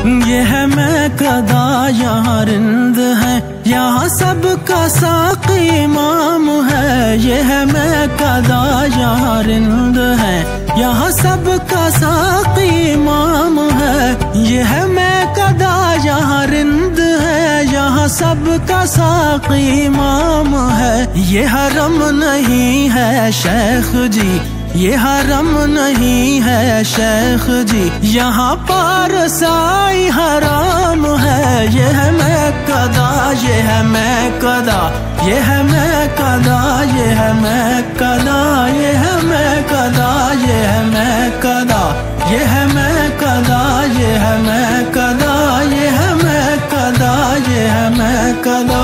ये है मैं कदा, यहाँ रिंद है, यहाँ सबका साक़ी इमाम है। ये है मैं कदा, यहाँ रिंद है, यहाँ सबका साक़ी इमाम है। ये है मैं कदा, यहाँ रिंद है, यहाँ सबका साक़ी इमाम है। ये हरम नहीं है शेख जी, ये हरम नहीं है शेख जी, यहाँ पारसाई हराम है। ये है मैं कदा, ये है मैं कदा, ये है मैं कदा, ये है मैं कदा, ये है मैं कदा, ये है मैं कदा, ये है मैं कदा, ये है मैं कदा, ये है मैं कदा, ये है मैं कदा।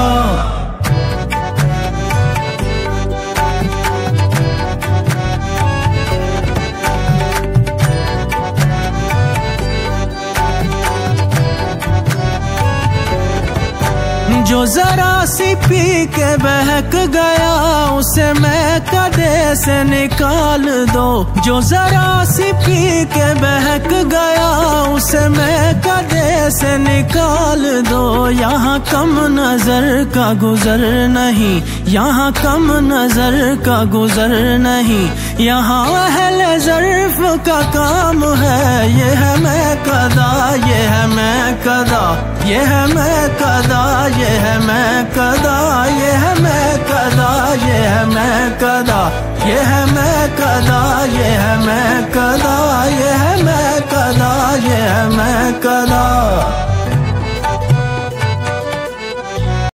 जो जरा सी पी के बहक गया, उसे मैं कदे से निकाल दो। जो जरा सी पी के बहक गया, उसे मैं कदे से निकाल दो। यहाँ कम नजर का गुजर नहीं, यहाँ कम नजर का गुजर नहीं, यहाँ अहले ज़र्फ़ का काम है। ये है मैं कदा, ये है मैं कदा, ये है मैं कदा, ये है मैं कदा, ये है मैं कदा, ये है मैं कदा, ये है मैं कदा, ये है मैं कदा, ये है मैं कदा, ये है मैं कदा।